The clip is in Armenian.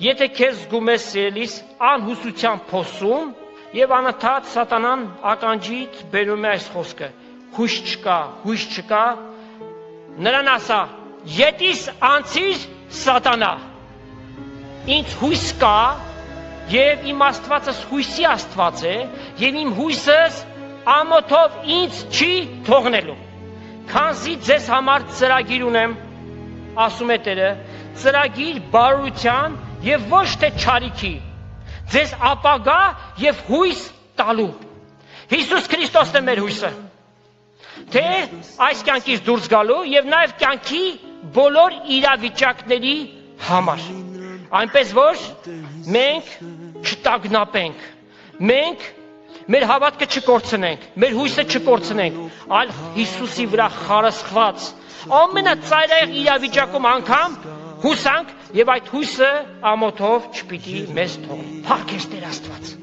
Եթե քեզ զգում ես սիրելիս անհուսության փոսում եւ անընդհատ սատանան ականջիդ բերում է այս խոսքը. հույս չկա, նրան ասա, ետիս անցիր սատանա, ինձ հույս կա եւ իմ Աստվածս հույսի Աստված է եւ իմ հույսս ամոթով ինձ չի թողնելու, քանզի ձեզ համար ծրագիր ունեմ, ասում է Տերը, ծրագիր բարության եւ ոչ թե չարիքի, ձեզ ապագա եւ հույս տալու։ Հիսուս Քրիստոսն է մեր հույսը, թե այս կյանքից դուրս գալու եւ նաեւ կյանքի բոլոր իրավիճակների համար, այնպես որ մենք չտագնապենք, մենք մեր հավատքը չկորցնենք, մեր հույսը չկորցնենք, այլ Հիսուսի վրա խարսխված ամենածայրահեղ իրավիճակում անգամ հուսանք եւ այդ հույսը ամոթով չպիտի մեզ թողնի։ Փառք Տեր Աստված։